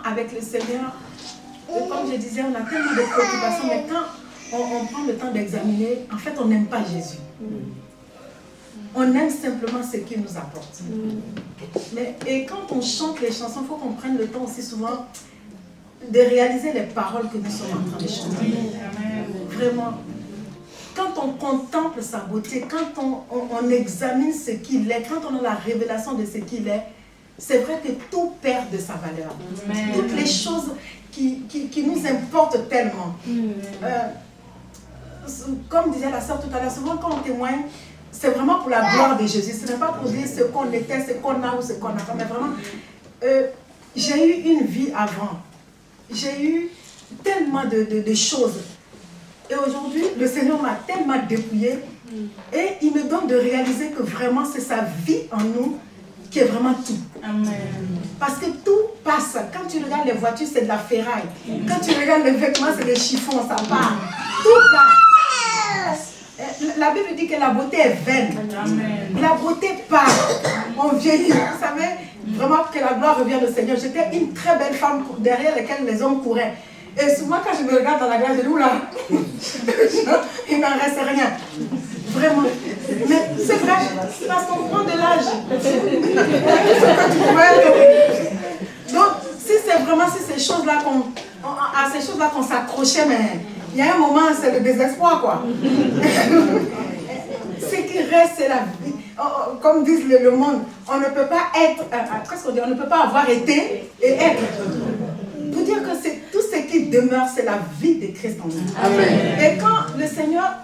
Avec le Seigneur, comme je disais, on a tellement de préoccupations, mais quand on prend le temps d'examiner, en fait, on n'aime pas Jésus. On aime simplement ce qu'il nous apporte. Et quand on chante les chansons, il faut qu'on prenne le temps aussi souvent de réaliser les paroles que nous sommes en train de chanter. Vraiment. Quand on contemple sa beauté, quand on examine ce qu'il est, quand on a la révélation de ce qu'il est, c'est vrai que tout perd de sa valeur. Amen. Toutes les choses qui nous importent tellement. Comme disait la sœur tout à l'heure, souvent quand on témoigne, c'est vraiment pour la gloire de Jésus. Ce n'est pas pour dire ce qu'on était, ce qu'on a ou ce qu'on n'a pas. Mais vraiment, j'ai eu une vie avant. J'ai eu tellement de choses. Et aujourd'hui, le Seigneur m'a tellement dépouillé. Et il me donne de réaliser que vraiment, c'est sa vie en nous qui est vraiment tout. Amen. Parce que tout passe. Quand tu regardes les voitures, c'est de la ferraille. Quand tu regardes les vêtements, c'est des chiffons, ça part. Tout part. La Bible dit que la beauté est vaine. Amen. La beauté part. On vieillit. Vous savez, vraiment que la gloire revient au Seigneur. J'étais une très belle femme derrière laquelle les hommes couraient. Et souvent, quand je me regarde dans la glace, je dis, oula, il n'en reste rien. Vraiment. Mais c'est vrai, parce qu'on prend de l'âge. Donc, si c'est vraiment ces choses-là à ces choses-là qu'on s'accrochait, mais il y a un moment, c'est le désespoir, quoi. Ce qui reste, c'est la vie. Comme disent le monde, on ne peut pas être, qu'est-ce qu'on dit, on ne peut pas avoir été et être. Pour dire que c'est tout ce qui demeure, c'est la vie de Christ en nous. Amen. Et quand le Seigneur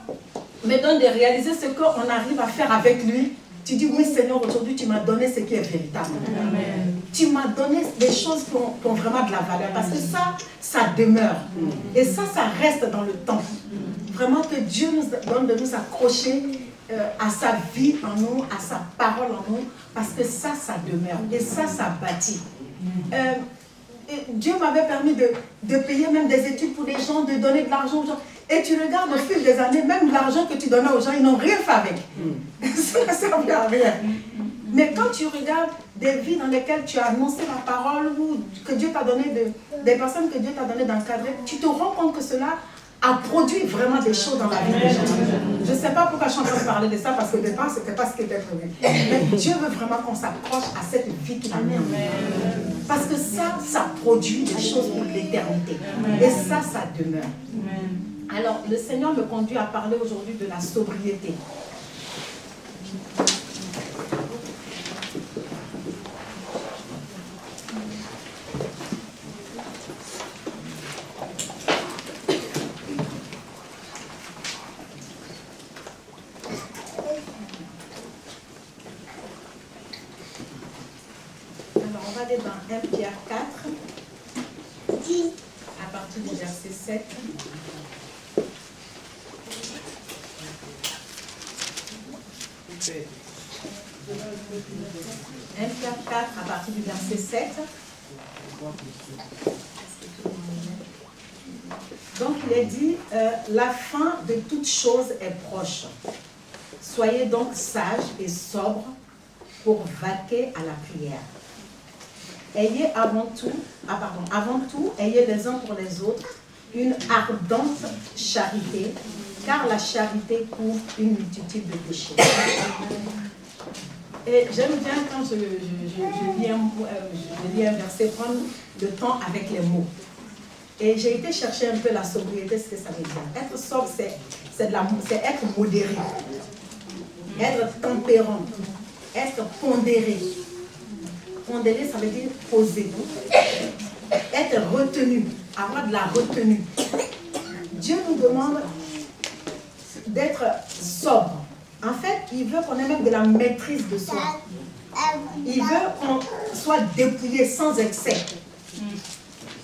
me donne de réaliser ce qu'on arrive à faire avec lui, tu dis, oui Seigneur, aujourd'hui tu m'as donné ce qui est véritable. Amen. Tu m'as donné des choses qui ont vraiment de la valeur, parce que ça demeure. Et ça reste dans le temps. Vraiment que Dieu nous donne de nous accrocher à sa vie en nous, à sa parole en nous, parce que ça demeure. Et ça bâtit. Et Dieu m'avait permis de payer même des études pour des gens, de donner de l'argent aux gens. Et tu regardes au fil des années, même l'argent que tu donnais aux gens, ils n'ont rien fait avec. Ça ne servait à rien. Mais quand tu regardes des vies dans lesquelles tu as annoncé la parole, ou que Dieu t'a donné, des personnes que Dieu t'a donné d'encadrer, tu te rends compte que cela a produit vraiment des choses dans la vie des gens. Je ne sais pas pourquoi je suis en train de parler de ça, parce que au départ, ce n'était pas ce qui était prévu. Mais Dieu veut vraiment qu'on s'accroche à cette vie qu'il a mis. Parce que ça produit des choses pour l'éternité. Et ça demeure. Alors, le Seigneur me conduit à parler aujourd'hui de la sobriété. Dans 1 Pierre 4, à partir du verset 7. 1 Pierre 4, à partir du verset 7. Donc il est dit, la fin de toute chose est proche. Soyez donc sages et sobres pour vaquer à la prière. Ayez avant tout, ayez les uns pour les autres une ardente charité, car la charité couvre une multitude de péchés. Et j'aime bien quand je lis un verset, prendre le temps avec les mots. Et j'ai été chercher un peu la sobriété, ce que ça veut dire. Être sobre, c'est être modéré, être tempérant, être pondéré. Pondéré, ça veut dire poser. Être retenu, avoir de la retenue. Dieu nous demande d'être sobre. En fait, il veut qu'on ait même de la maîtrise de soi. Il veut qu'on soit dépouillé sans excès.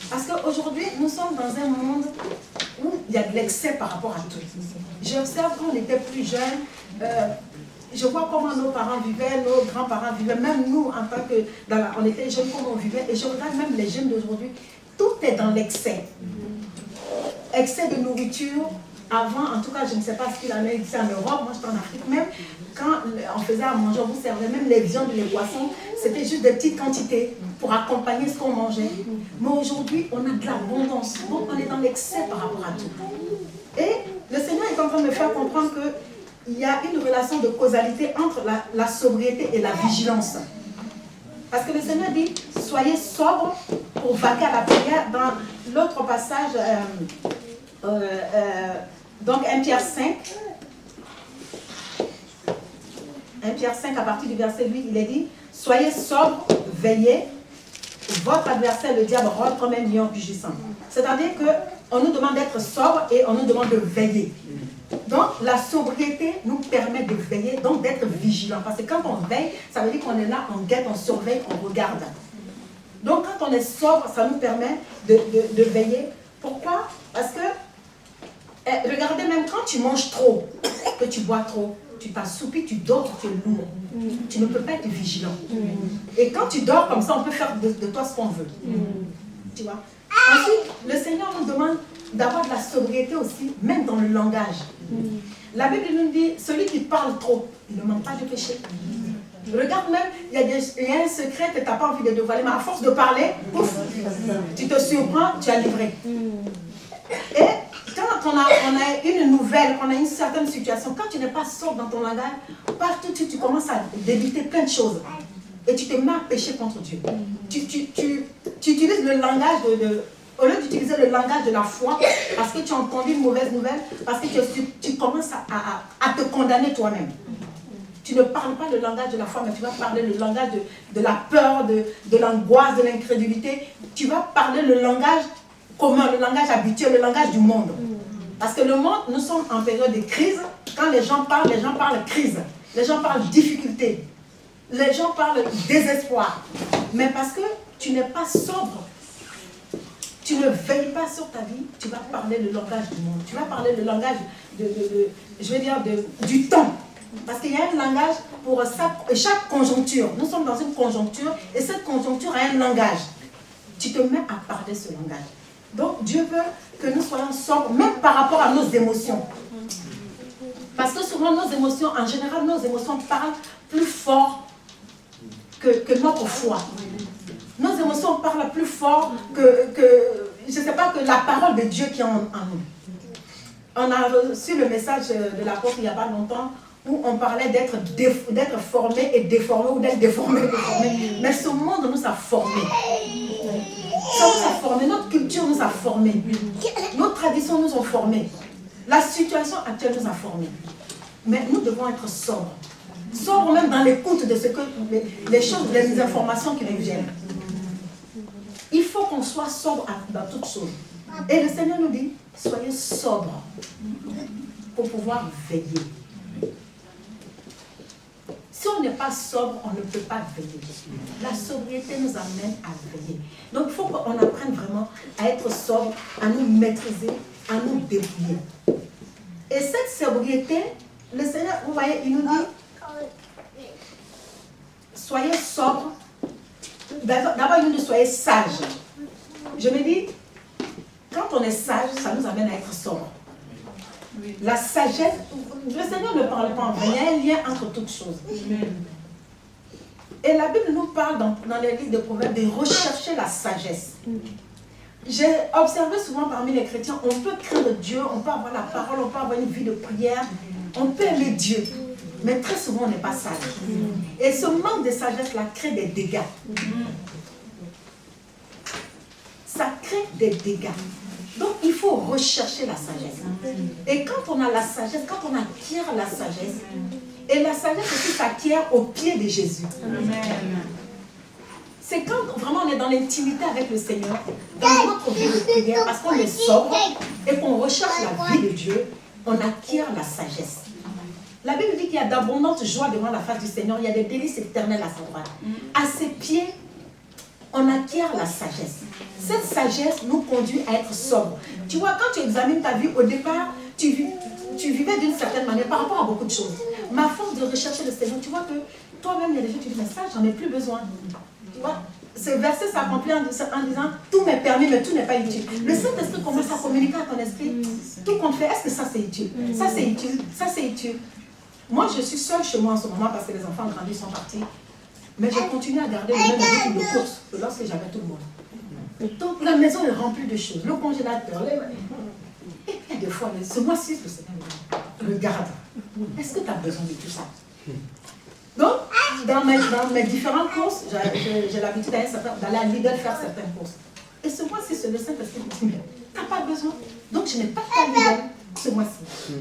Parce qu'aujourd'hui, nous sommes dans un monde où il y a de l'excès par rapport à tout. J'observe quand on était plus jeunes, je vois comment nos parents vivaient, nos grands-parents vivaient, même nous, en tant que, on était jeunes, comment on vivait, et je regarde même les jeunes d'aujourd'hui, tout est dans l'excès. Excès de nourriture. Avant, en tout cas, je ne sais pas ce qu'il en est ici en Europe, moi j'étais en Afrique, même quand on faisait à manger, on vous servait même les viandes et les poissons, c'était juste des petites quantités pour accompagner ce qu'on mangeait. Mais aujourd'hui, on a de l'abondance, donc on est dans l'excès par rapport à tout. Et le Seigneur est en train de me faire comprendre qu'il y a une relation de causalité entre la sobriété et la vigilance. Parce que le Seigneur dit, soyez sobres pour vaquer à la prière. Dans l'autre passage, donc 1 Pierre 5, 1 Pierre 5 à partir du verset 8, il est dit, soyez sobres, veillez, votre adversaire le diable rôde comme un lion rugissant. C'est-à-dire qu'on nous demande d'être sobres et on nous demande de veiller. Donc la sobriété nous permet de veiller, donc d'être vigilant. Parce que quand on veille, ça veut dire qu'on est là, on guette, on surveille, on regarde. Donc quand on est sobre, ça nous permet de veiller. Pourquoi? Parce que regardez, même quand tu manges trop, que tu bois trop, tu t'assoupis, tu dors, tu es lourd. Tu ne peux pas être vigilant. Et quand tu dors comme ça, on peut faire de toi ce qu'on veut. Tu vois? Ensuite, le Seigneur nous demande d'avoir de la sobriété aussi, même dans le langage. La Bible nous dit, celui qui parle trop, il ne manque pas de péché. Regarde même, il y a un secret que tu n'as pas envie de dévoiler, mais à force de parler, ouf, tu te surprends, tu as livré. Et quand on a une nouvelle, on a une certaine situation, quand tu n'es pas sobre dans ton langage, partout tu commences à débiter plein de choses. Et tu te mets à pécher contre Dieu. Tu utilises le langage au lieu d'utiliser le langage de la foi, parce que tu as entendu une mauvaise nouvelle, parce que tu commences à te condamner toi-même. Tu ne parles pas le langage de la foi, mais tu vas parler le langage de la peur, de l'angoisse, de l'incrédulité. Tu vas parler le langage commun, le langage habituel, le langage du monde. Parce que le monde, nous sommes en période de crise. Quand les gens parlent crise. Les gens parlent difficulté. Les gens parlent désespoir. Mais parce que tu n'es pas sobre, tu ne veilles pas sur ta vie, tu vas parler le langage du monde. Tu vas parler le langage du temps. Parce qu'il y a un langage pour chaque conjoncture. Nous sommes dans une conjoncture et cette conjoncture a un langage. Tu te mets à parler ce langage. Donc Dieu veut que nous soyons sobres, même par rapport à nos émotions. Parce que souvent nos émotions, en général, nos émotions parlent plus fort que notre foi. Nos émotions parlent plus fort que je ne sais pas, que la parole de Dieu qui est en nous. On a reçu le message de l'apôtre il n'y a pas longtemps où on parlait d'être formé et déformé ou d'être déformé et déformé. Mais ce monde nous a formés. Ça nous a formés, notre culture nous a formés. Nos traditions nous ont formés. La situation actuelle nous a formés. Mais nous devons être sobres. Sobres même dans l'écoute de ce que les choses, les informations qui nous viennent. Il faut qu'on soit sobre dans toutes choses. Et le Seigneur nous dit, soyez sobres pour pouvoir veiller. Si on n'est pas sobre, on ne peut pas veiller. La sobriété nous amène à veiller. Donc il faut qu'on apprenne vraiment à être sobre, à nous maîtriser, à nous débrouiller. Et cette sobriété, le Seigneur, vous voyez, il nous dit, soyez sobre. D'abord, il nous dit, soyez sages. Je me dis, quand on est sage, ça nous amène à être sobre. La sagesse, le Seigneur ne parle pas en vain, il y a un lien entre toutes choses. Et la Bible nous parle dans les livres de Proverbes de rechercher la sagesse. J'ai observé souvent parmi les chrétiens, on peut craindre Dieu, on peut avoir la parole, on peut avoir une vie de prière, on peut aimer Dieu. Mais très souvent, on n'est pas sage. Et ce manque de sagesse-là crée des dégâts. Ça crée des dégâts. Donc, il faut rechercher la sagesse. Et quand on a la sagesse, quand on acquiert la sagesse, et la sagesse aussi s'acquiert au pied de Jésus. C'est quand vraiment on est dans l'intimité avec le Seigneur, dans notre vie de prière, parce qu'on est sobre et qu'on recherche la vie de Dieu, on acquiert la sagesse. La Bible dit qu'il y a d'abondantes joies devant la face du Seigneur, il y a des délices éternelles à sa droite. À ses pieds, on acquiert la sagesse. Cette sagesse nous conduit à être sobre. Tu vois, quand tu examines ta vie, au départ, tu vivais d'une certaine manière par rapport à beaucoup de choses. Mais à force de rechercher le Seigneur, tu vois que toi-même, il y a des gens qui disent, mais ça, j'en ai plus besoin. Tu vois, ce verset s'accomplit en disant, tout m'est permis, mais tout n'est pas utile. Le Saint-Esprit commence à communiquer à ton esprit. Tout qu'on fait, est-ce que ça c'est utile? Ça c'est utile, ça c'est utile. Moi, je suis seule chez moi en ce moment parce que les enfants grandis sont partis. Mais j'ai continué à garder le même rythme de course que lorsque j'avais tout le monde. Donc la maison est remplie de choses. Le congélateur, et puis des fois, ce mois-ci, le Seigneur regarde. Est-ce que tu as besoin de tout ça? Donc, dans mes différentes courses, j'ai l'habitude d'aller à Lidl faire certaines courses. Et ce mois-ci, c'est le Saint-Esprit qui me dit, tu n'as pas besoin. Donc, je n'ai pas fait Lidl ce mois-ci.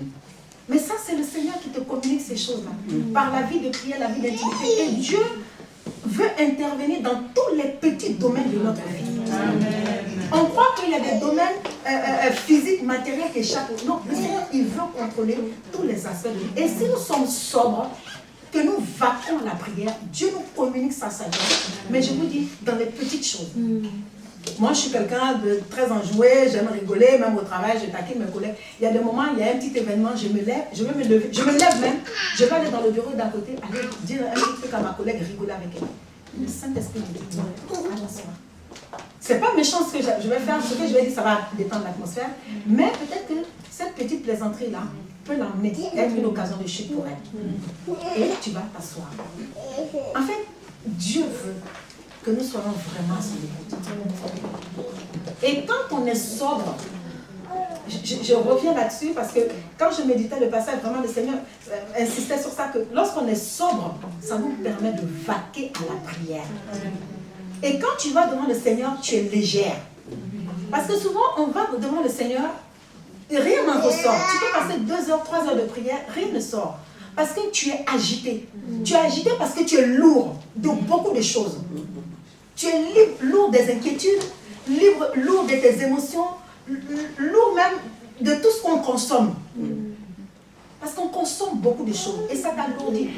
Mais ça, c'est le Seigneur qui te communique ces choses-là. Par la vie de prière, la vie d'intimité. Et Dieu veut intervenir dans tous les petits domaines de notre vie. On croit qu'il y a des domaines physiques, matériels qui échappent. Non, le Seigneur, il veut contrôler tous les aspects de vie. Et si nous sommes sobres, que nous vaquons la prière, Dieu nous communique sa sagesse. Mais je vous dis, dans les petites choses. Moi, je suis quelqu'un de très enjoué, j'aime rigoler, même au travail, je taquine mes collègues. Il y a des moments, il y a un petit événement, je me lève, je vais me lever, je me lève même, je vais aller dans le bureau d'à côté, aller dire un petit truc à ma collègue, rigoler avec elle. Le Saint-Esprit me dit, attention. C'est pas méchant ce que je vais faire, ce que je vais dire, ça va détendre l'atmosphère, mais peut-être que cette petite plaisanterie-là peut l'emmener, être une occasion de chute pour elle. Et tu vas t'asseoir. En fait, Dieu veut que nous soyons vraiment sur l'écoute. Et quand on est sobre, je reviens là-dessus parce que quand je méditais le passage, vraiment le Seigneur insistait sur ça, que lorsqu'on est sobre, ça nous permet de vaquer à la prière. Et quand tu vas devant le Seigneur, tu es légère. Parce que souvent, on va devant le Seigneur, et rien n'en ressort. Tu peux passer 2 heures, 3 heures de prière, rien ne sort. Parce que tu es agité. Tu es agité parce que tu es lourd de beaucoup de choses. Tu es lourd des inquiétudes, lourd de tes émotions, lourd même de tout ce qu'on consomme. Parce qu'on consomme beaucoup de choses et ça t'alourdit.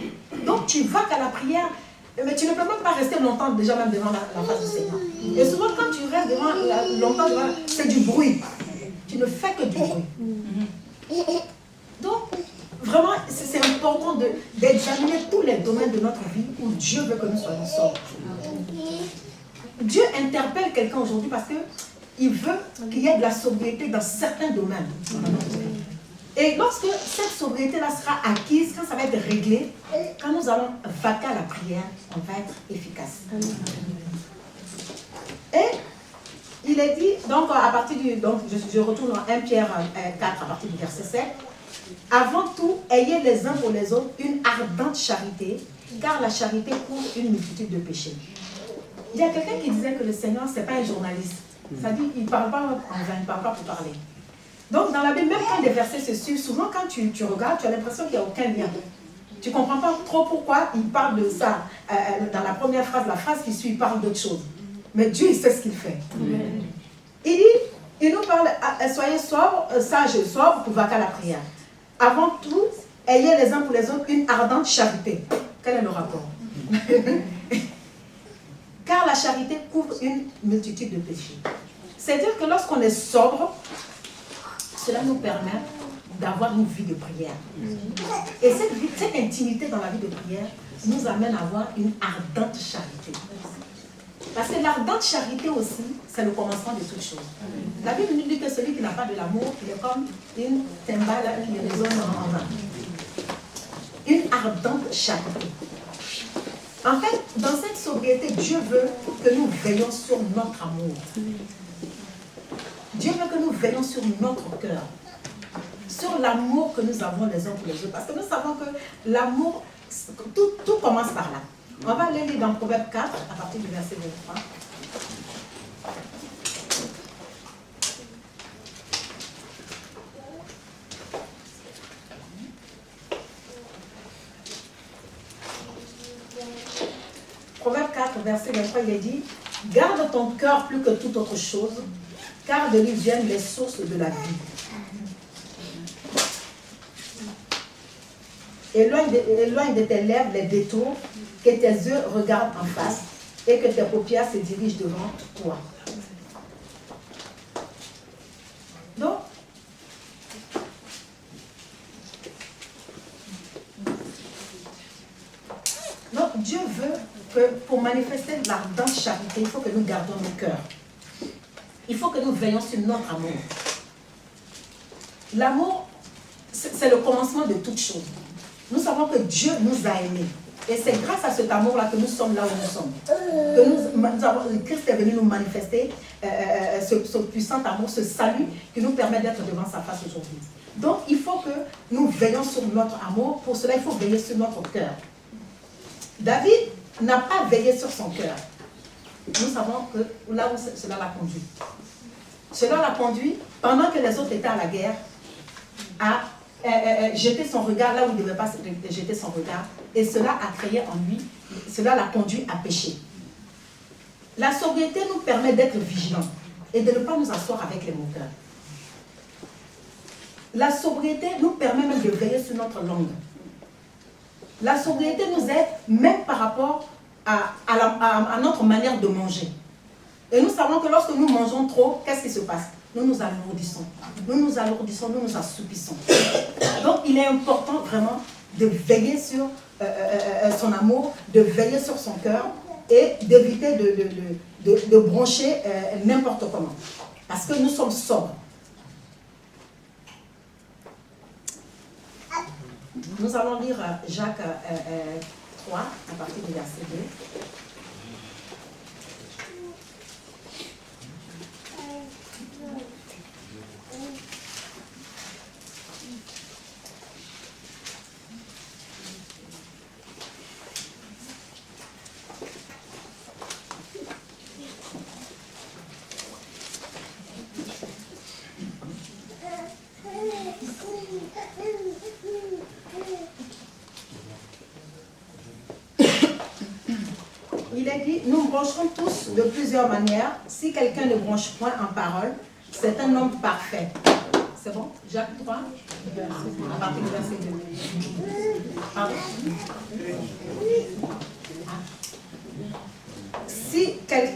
Donc tu vas qu'à la prière, mais tu ne peux même pas rester longtemps déjà même devant la face du Seigneur. Et souvent quand tu restes longtemps devant, c'est du bruit. Tu ne fais que du bruit. Donc, vraiment, c'est important d'examiner tous les domaines de notre vie où Dieu veut que nous soyons sobres. Dieu interpelle quelqu'un aujourd'hui parce qu'il veut qu'il y ait de la sobriété dans certains domaines. Et lorsque cette sobriété-là sera acquise, quand ça va être réglé, quand nous allons vaquer à la prière, on va être efficace. Et il est dit, donc à partir du, donc je retourne dans 1 Pierre 4 à partir du verset 7. Avant tout, ayez les uns pour les autres une ardente charité, car la charité couvre une multitude de péchés. Il y a quelqu'un qui disait que le Seigneur, ce n'est pas un journaliste. Ça dit, il ne parle pas en vain, il ne parle pas pour parler. Donc dans la Bible, même quand des versets se suivent, souvent quand tu regardes, tu as l'impression qu'il n'y a aucun lien. Tu ne comprends pas trop pourquoi il parle de ça. Dans la première phrase, la phrase qui suit, il parle d'autre chose. Mais Dieu, il sait ce qu'il fait. Il dit, il nous parle, soyez sobres, sages et sobres pour vaquer à la prière. Avant tout, ayez les uns pour les autres une ardente charité. Quel est le rapport? Car la charité couvre une multitude de péchés. C'est-à-dire que lorsqu'on est sobre, cela nous permet d'avoir une vie de prière. Et cette intimité dans la vie de prière nous amène à avoir une ardente charité. Parce que l'ardente charité aussi, c'est le commencement de toutes choses. La Bible nous dit que celui qui n'a pas de l'amour, il est comme une timbale qui résonne en vain. Une ardente charité. En fait, dans cette sobriété, Dieu veut que nous veillions sur notre amour. Dieu veut que nous veillions sur notre cœur. Sur l'amour que nous avons les uns pour les autres. Parce que nous savons que l'amour, tout commence par là. On va aller lire dans Proverbe 4, à partir du verset 23. Proverbe 4, verset 23, il est dit, « Garde ton cœur plus que toute autre chose, car de lui viennent les sources de la vie. Éloigne de tes lèvres les détours, que tes yeux regardent en face et que tes paupières se dirigent devant toi. » Donc, Dieu veut que pour manifester l'ardente charité, il faut que nous gardions nos cœurs. Il faut que nous veillions sur notre amour. L'amour, c'est le commencement de toute chose. Nous savons que Dieu nous a aimés. Et c'est grâce à cet amour-là que nous sommes là où nous sommes. Que Christ est venu nous manifester ce puissant amour, ce salut qui nous permet d'être devant sa face aujourd'hui. Donc, il faut que nous veillions sur notre amour. Pour cela, il faut veiller sur notre cœur. David n'a pas veillé sur son cœur. Nous savons que là où cela l'a conduit. Cela l'a conduit, pendant que les autres étaient à la guerre, à jeter son regard là où il ne devait pas jeter son regard. Et cela a créé en lui, cela l'a conduit à pécher. La sobriété nous permet d'être vigilants et de ne pas nous asseoir avec les moqueurs. La sobriété nous permet même de veiller sur notre langue. La sobriété nous aide même par rapport à notre manière de manger. Et nous savons que lorsque nous mangeons trop, qu'est-ce qui se passe? Nous nous alourdissons. Nous nous alourdissons, nous nous assoupissons. Donc il est important vraiment de veiller sur son amour, de veiller sur son cœur et d'éviter de broncher n'importe comment. Parce que nous sommes sobres. Nous allons lire Jacques 3 à partir du verset 2. Il est dit, nous broncherons tous de plusieurs manières. Si quelqu'un ne bronche point en parole, c'est un homme parfait, c'est bon? Jacques 3, à partir du verset 2.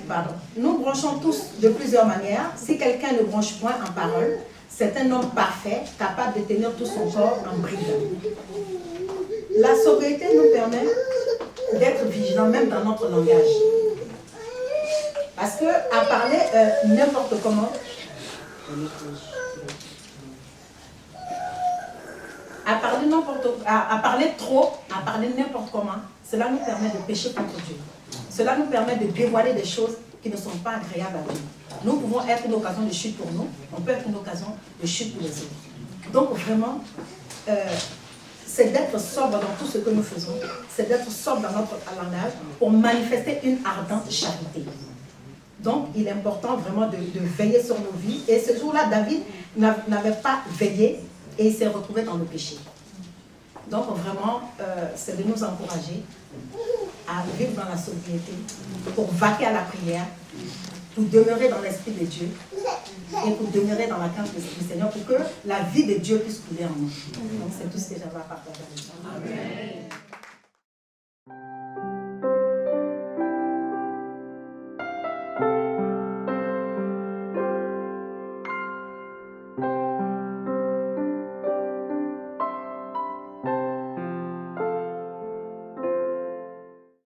Pardon? Nous branchons tous de plusieurs manières. Si quelqu'un ne branche point en parole, c'est un homme parfait, capable de tenir tout son corps en bride. La sobriété nous permet d'être vigilants même dans notre langage. Parce que à parler n'importe comment, à parler trop, à parler n'importe comment, cela nous permet de pécher contre Dieu. Cela nous permet de dévoiler des choses qui ne sont pas agréables à Dieu. Nous pouvons être une occasion de chute pour nous, on peut être une occasion de chute pour les autres. Donc vraiment, c'est d'être sobre dans tout ce que nous faisons, c'est d'être sobre dans notre langage pour manifester une ardente charité. Donc il est important vraiment de veiller sur nos vies. Et ce jour-là, David n'avait pas veillé et il s'est retrouvé dans le péché. Donc vraiment, c'est de nous encourager à vivre dans la sobriété, pour vaquer à la prière, pour demeurer dans l'esprit de Dieu et pour demeurer dans la crainte du Seigneur, pour que la vie de Dieu puisse couler en nous. Donc c'est tout ce que j'avais à partager avec vous. Amen.